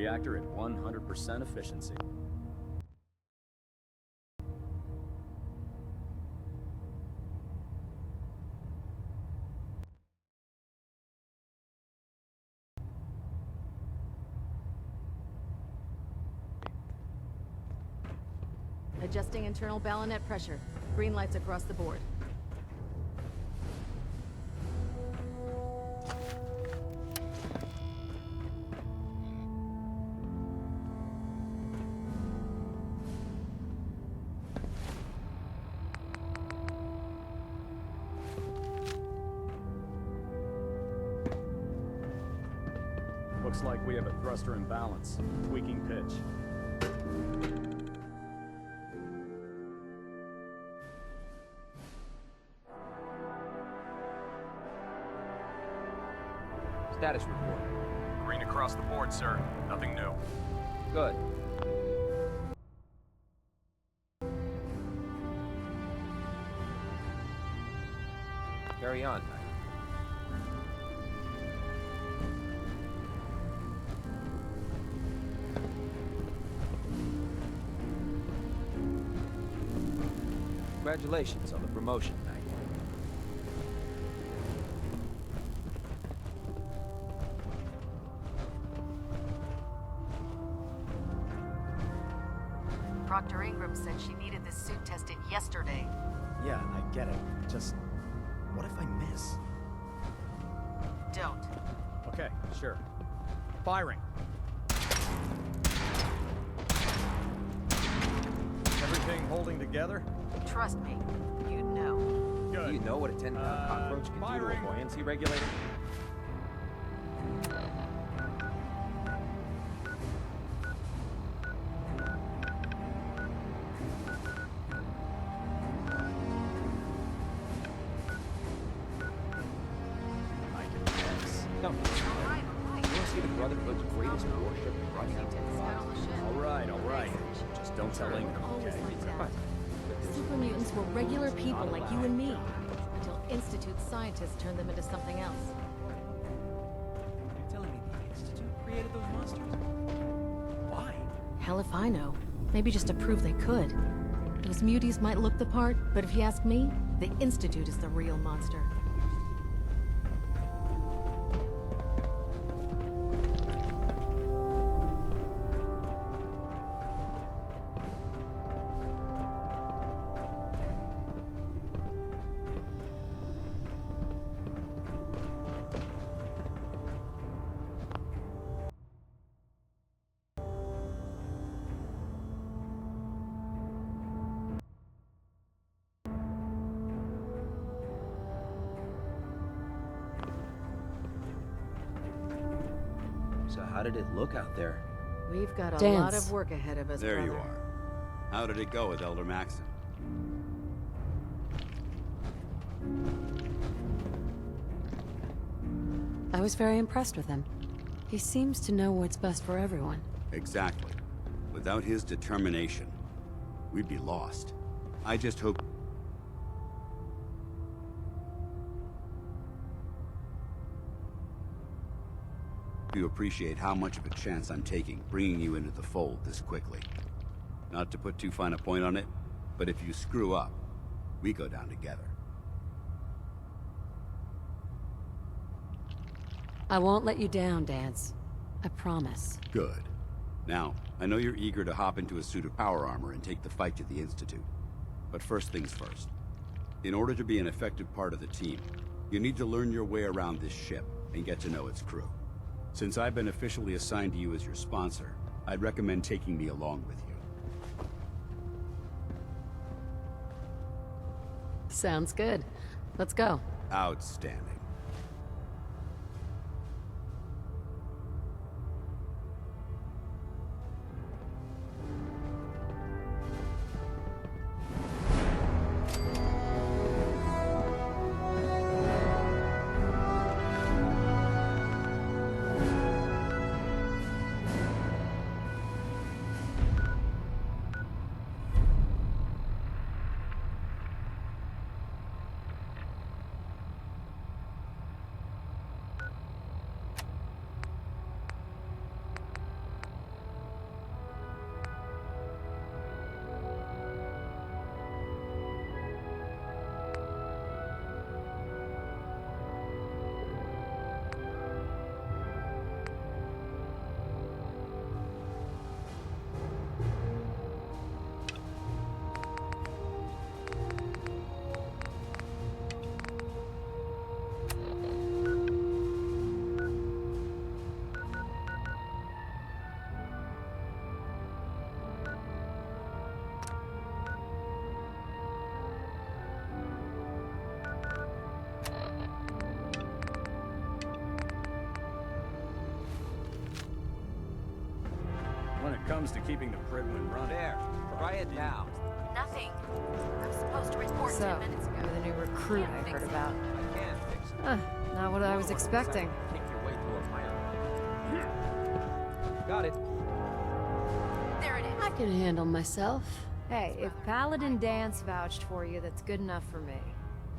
reactor at 100% efficiency. Adjusting internal ballonet pressure. Green lights across the board. Looks like we have a thruster imbalance. Tweaking pitch. Status report. Green across the board, sir. Nothing new. Good. Carry on, Knight. Congratulations on the promotion, Knight. Dr. Ingram said she needed this suit tested yesterday. Yeah, I get it. Just, what if I miss? Don't. Okay, sure. Firing. Everything holding together? Trust me, you'd know. Good. Do you know what a 10-pound cockroach can do to firing. a buoyancy regulator? I can guess. No. You want to see the Brotherhood's greatest warship running into the All right. Just don't tell Ingram, Always okay? like that. Super mutants were regular people like you and me, until Institute scientists turned them into something else. You're telling me the Institute created those monsters? Why? Hell if I know. Maybe just to prove they could. Those muties might look the part, but if you ask me, the Institute is the real monster. So how did it look out there? We've got a Dance. lot of work ahead of us, There you brother. are. How did it go with Elder Maxon? I was very impressed with him. He seems to know what's best for everyone. Exactly. Without his determination, we'd be lost. I just hope... you appreciate how much of a chance I'm taking bringing you into the fold this quickly. Not to put too fine a point on it, but if you screw up, we go down together. I won't let you down, Dance. I promise. Good. Now, I know you're eager to hop into a suit of power armor and take the fight to the Institute. But first things first. In order to be an effective part of the team, you need to learn your way around this ship and get to know its crew. Since I've been officially assigned to you as your sponsor, I'd recommend taking me along with you. Sounds good. Let's go. Outstanding. comes to keeping the Pridwin running. There. Try it now. Nothing. I was supposed to report So, 10 minutes ago. you're the new recruit I heard about. I can fix it. Huh, not what I was expecting. Kick your way through a fire. Got it. There it is. I can handle myself. Hey, if Paladin Dance vouched for you, that's good enough for me.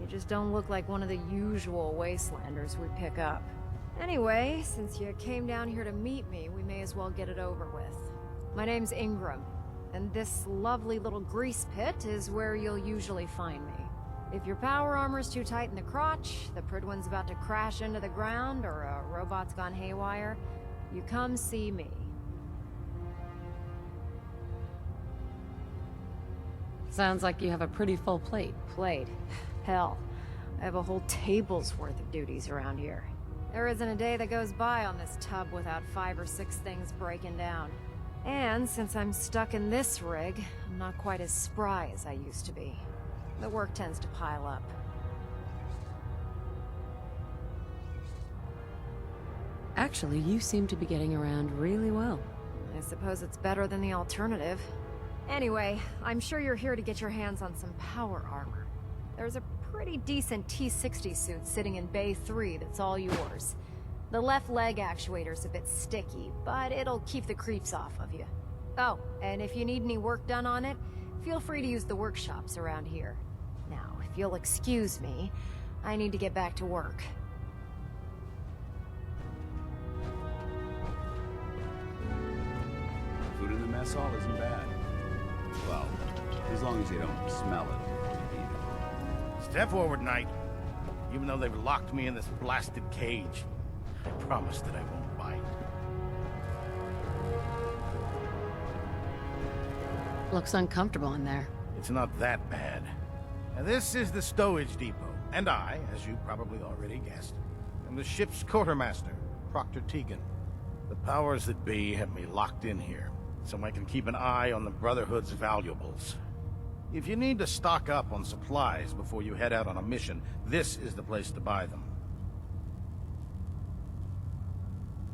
You just don't look like one of the usual wastelanders we pick up. Anyway, since you came down here to meet me, we may as well get it over with. My name's Ingram, and this lovely little grease pit is where you'll usually find me. If your power armor's too tight in the crotch, the Pridwin's about to crash into the ground, or a robot's gone haywire, you come see me. Sounds like you have a pretty full plate. Plate? Hell, I have a whole table's worth of duties around here. There isn't a day that goes by on this tub without 5 or 6 things breaking down. And since I'm stuck in this rig, I'm not quite as spry as I used to be. The work tends to pile up. Actually, you seem to be getting around really well. I suppose it's better than the alternative. Anyway, I'm sure you're here to get your hands on some power armor. There's a pretty decent T-60 suit sitting in Bay 3 that's all yours. The left leg actuator's a bit sticky, but it'll keep the creeps off of you. Oh, and if you need any work done on it, feel free to use the workshops around here. Now, if you'll excuse me, I need to get back to work. Food in the mess hall isn't bad. Well, as long as you don't smell it. Step forward, Knight. Even though they've locked me in this blasted cage, I promise that I won't bite. Looks uncomfortable in there. It's not that bad. Now, this is the stowage depot, and I, as you probably already guessed, am the ship's quartermaster, Proctor Tegan. The powers that be have me locked in here, so I can keep an eye on the Brotherhood's valuables. If you need to stock up on supplies before you head out on a mission, this is the place to buy them.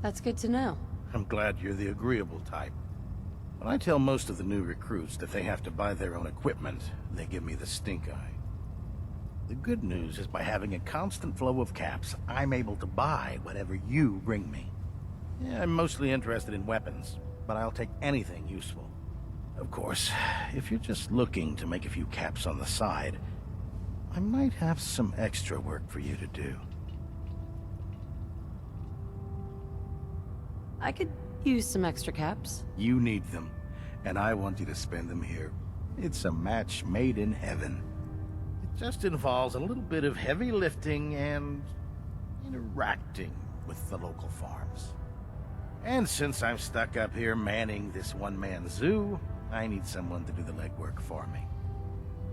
That's good to know. I'm glad you're the agreeable type. When I tell most of the new recruits that they have to buy their own equipment, they give me the stink eye. The good news is by having a constant flow of caps, I'm able to buy whatever you bring me. Yeah, I'm mostly interested in weapons, but I'll take anything useful. Of course, if you're just looking to make a few caps on the side, I might have some extra work for you to do. I could use some extra caps. You need them, and I want you to spend them here. It's a match made in heaven. It just involves a little bit of heavy lifting and interacting with the local farms. And since I'm stuck up here manning this one-man zoo, I need someone to do the legwork for me.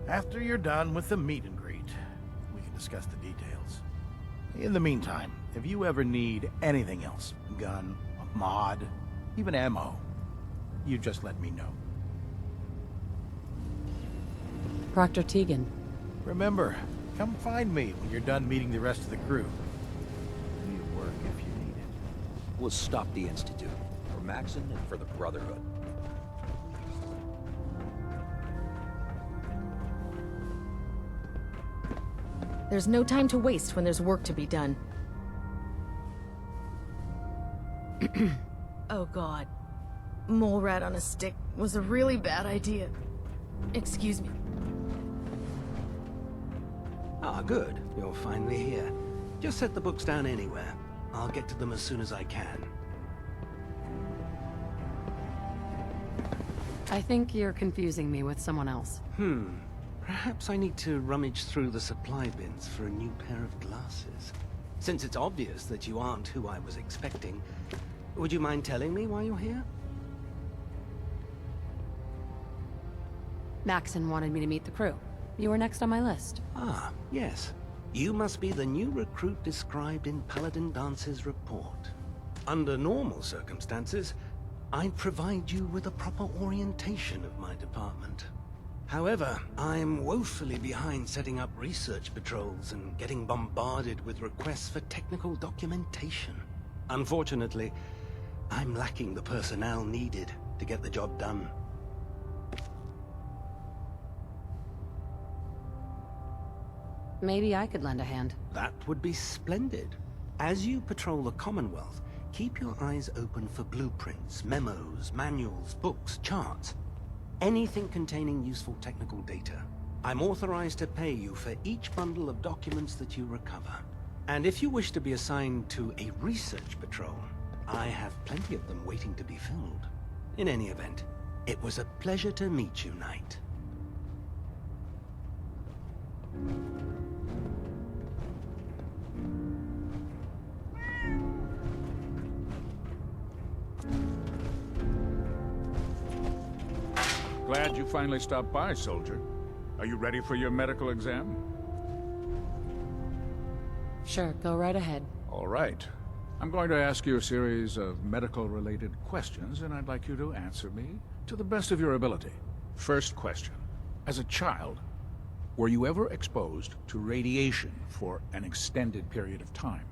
After you're done with the meet and greet, we can discuss the details. In the meantime, if you ever need anything else, gun, a mod, even ammo, you just let me know. Proctor Tegan. Remember, come find me when you're done meeting the rest of the crew. Plenty of work if you need it. We'll stop the Institute. For Maxon and for the Brotherhood. There's no time to waste when there's work to be done. Oh god. Mole rat on a stick was a really bad idea. Excuse me. Ah, good. You're finally here. Just set the books down anywhere. I'll get to them as soon as I can. I think you're confusing me with someone else. Perhaps I need to rummage through the supply bins for a new pair of glasses. Since it's obvious that you aren't who I was expecting, would you mind telling me why you're here? Maxon wanted me to meet the crew. You were next on my list. Ah, yes. You must be the new recruit described in Paladin Dance's report. Under normal circumstances, I'd provide you with a proper orientation of my department. However, I'm woefully behind setting up research patrols and getting bombarded with requests for technical documentation. Unfortunately, I'm lacking the personnel needed to get the job done. Maybe I could lend a hand. That would be splendid. As you patrol the Commonwealth, keep your eyes open for blueprints, memos, manuals, books, charts. Anything containing useful technical data. I'm authorized to pay you for each bundle of documents that you recover. And if you wish to be assigned to a research patrol, I have plenty of them waiting to be filled. In any event, it was a pleasure to meet you, Knight. Glad you finally stopped by, soldier. Are you ready for your medical exam? Sure, go right ahead. All right. I'm going to ask you a series of medical-related questions, and I'd like you to answer me to the best of your ability. First question. As a child, were you ever exposed to radiation for an extended period of time?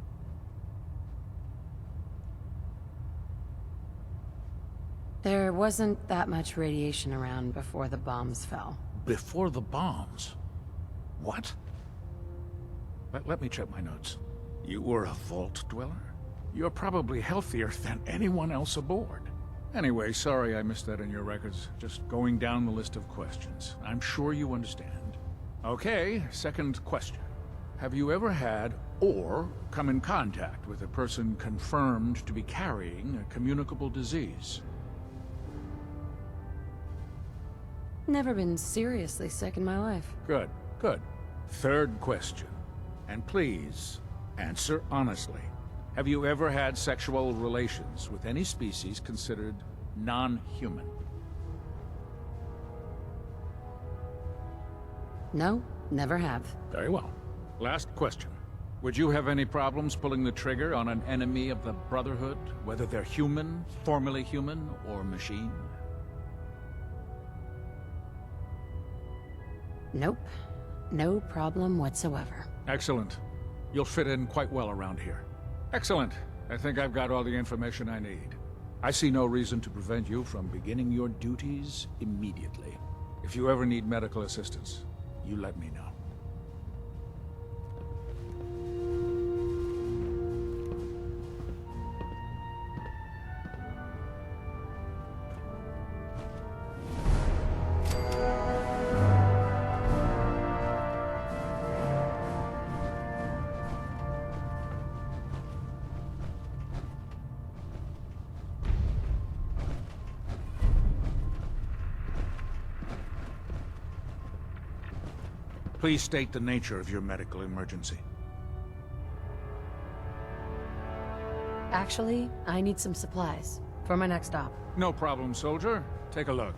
There wasn't that much radiation around before the bombs fell. Before the bombs? What? Let me check my notes. You were a vault dweller? You're probably healthier than anyone else aboard. Anyway, sorry I missed that in your records. Just going down the list of questions. I'm sure you understand. Okay, second question. Have you ever had or come in contact with a person confirmed to be carrying a communicable disease? Never been seriously sick in my life. Good, good. Third question. And please, answer honestly. Have you ever had sexual relations with any species considered non-human? No, never have. Very well. Last question. Would you have any problems pulling the trigger on an enemy of the Brotherhood, whether they're human, formerly human, or machine? Nope. No problem whatsoever. Excellent. You'll fit in quite well around here. Excellent. I think I've got all the information I need. I see no reason to prevent you from beginning your duties immediately. If you ever need medical assistance, you let me know. Please state the nature of your medical emergency. Actually, I need some supplies for my next stop. No problem, soldier. Take a look.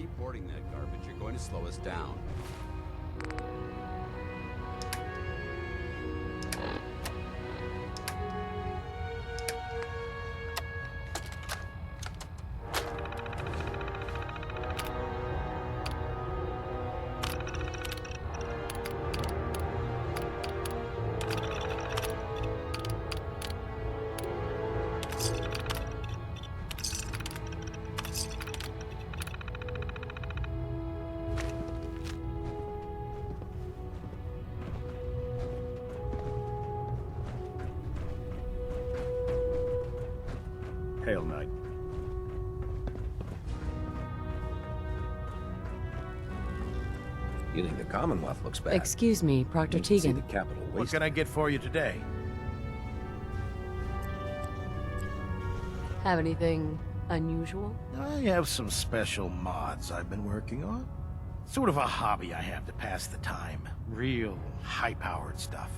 Keep hoarding that garbage, you're going to slow us down. Hail, Knight. You think the Commonwealth looks bad? Excuse me, Proctor You can see Tegan. the capital What waste. can I get for you today? Have anything unusual? I have some special mods I've been working on. Sort of a hobby I have to pass the time. Real high-powered stuff.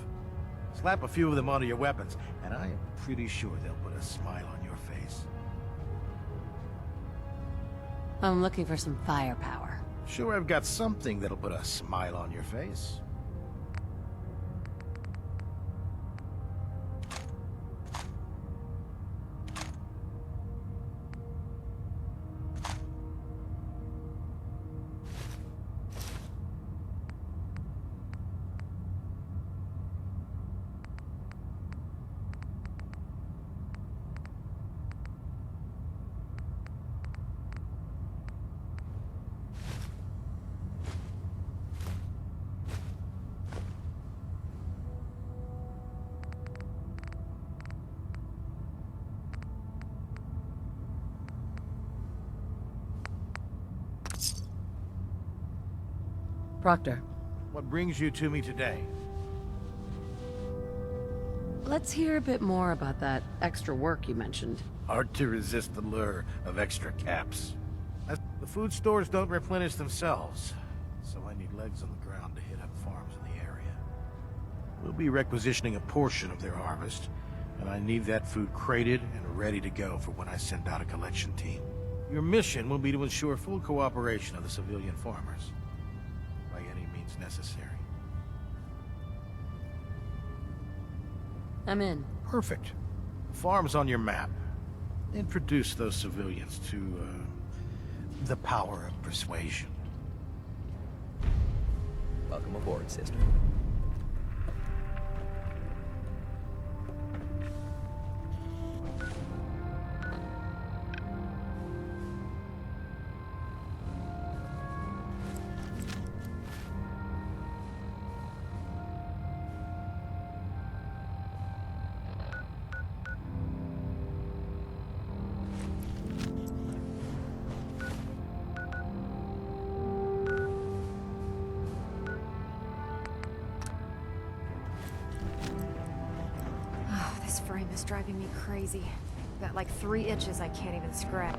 Slap a few of them onto your weapons, and I am pretty sure they'll put a smile on your face. I'm looking for some firepower. Sure, I've got something that'll put a smile on your face. Proctor, What brings you to me today? let's hear a bit more about that extra work you mentioned. Hard to resist the lure of extra caps. The food stores don't replenish themselves, so I need legs on the ground to hit up farms in the area. We'll be requisitioning a portion of their harvest, and I need that food crated and ready to go for when I send out a collection team. Your mission will be to ensure full cooperation of the civilian farmers, by any means necessary. I'm in. Perfect. Farms on your map. Introduce those civilians to, the power of persuasion. Welcome aboard, sister. Oh, this frame is driving me crazy. Got like 3 itches I can't even scratch.